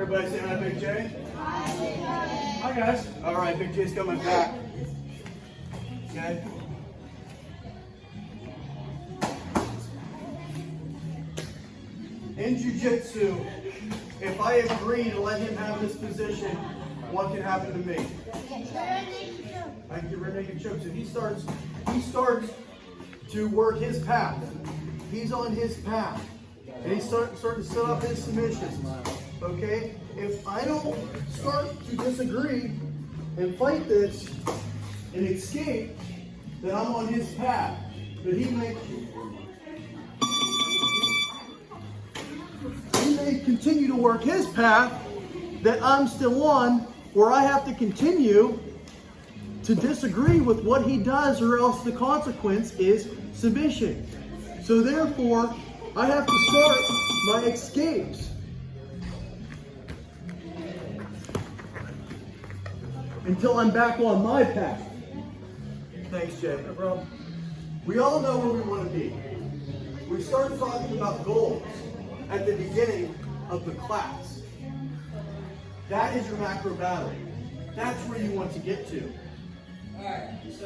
Everybody say hi, Big J. Hi, guys. All right, Big J's coming back. Okay. In Jiu Jitsu, if I agree to let him have this position, what can happen to me? I can get rear naked choke. So he starts to work his path. He's on his path. And he's starting to set up his submissions. Okay? If I don't start to disagree and fight this and escape, then I'm on his path. But he may continue to work his path that I'm still on, where I have to continue to disagree with what he does, or else the consequence is submission. So therefore, I have to start my escapes until I'm back on my path. Thanks, Jay. No problem. We all know where we want to be. We started talking about goals at the beginning of the class. That is your macro battle. That's where you want to get to.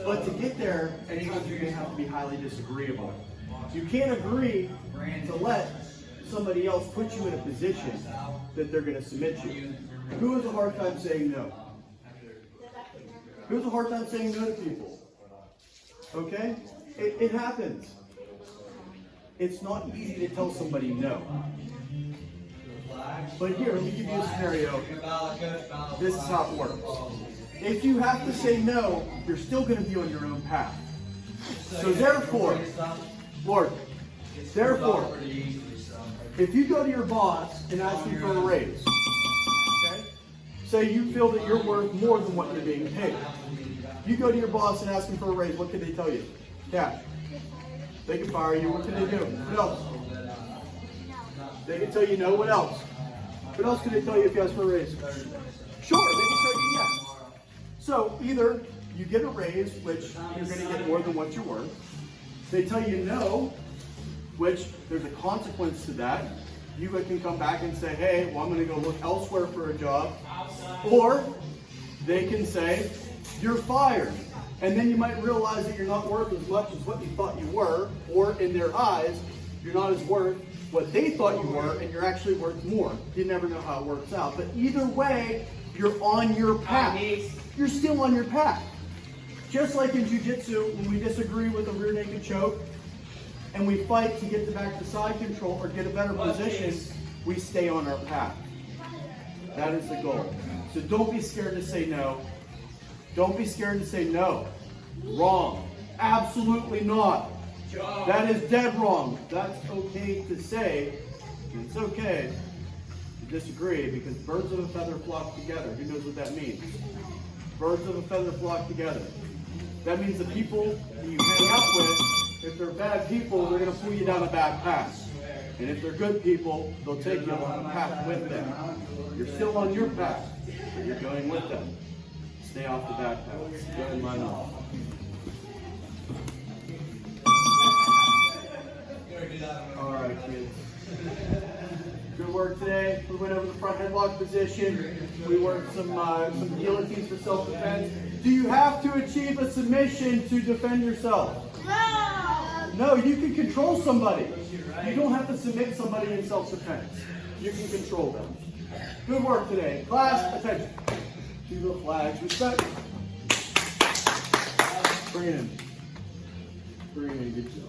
But to get there, anytime you're going to have to be highly disagreeable. You can't agree to let somebody else put you in a position that they're going to submit you. Who has a hard time saying no? Who has a hard time saying no to people? Okay? It happens. It's not easy to tell somebody no. But here, let me give you a scenario. This is how it works. If you have to say no, you're still going to be on your own path. So therefore, Lord, therefore, if you go to your boss and ask him for a raise, okay? Say you feel that you're worth more than what you're being paid. You go to your boss and ask him for a raise, what can they tell you? Cash. They can fire you. What can they do? What else? They can tell you no. What else? What else can they tell you if you ask for a raise? Sure, they can tell you yes. So either you get a raise, which you're going to get more than what you're worth. They tell you no, which there's a consequence to that. You can come back and say, hey, well, I'm going to go look elsewhere for a job. Or they can say, you're fired. And then you might realize that you're not worth as much as what you thought you were, or in their eyes, you're not as worth what they thought you were, and you're actually worth more. You never know how it works out. But either way, you're on your path. You're still on your path. Just like in Jiu Jitsu, when we disagree with a rear naked choke, and we fight to get the back to side control or get a better position, we stay on our path. That is the goal. So don't be scared to say no. Don't be scared to say no. Wrong. Absolutely not. That is dead wrong. That's okay to say. It's okay to disagree, because birds of a feather flock together. Who knows what that means? Birds of a feather flock together. That means the people that you hang out with, if they're bad people, they're going to pull you down a bad path. And if they're good people, they'll take you on the path with them. You're still on your path, but you're going with them. Stay off the back path. Go ahead and line up. All right, kids. Good work today. We went over the front headlock position. We worked some guillotines for self-defense. Do you have to achieve a submission to defend yourself? No. No, you can control somebody. You don't have to submit somebody in self-defense. You can control them. Good work today. Class, attention. To the flags. Respect. Bring it in. Bring it in. Good job.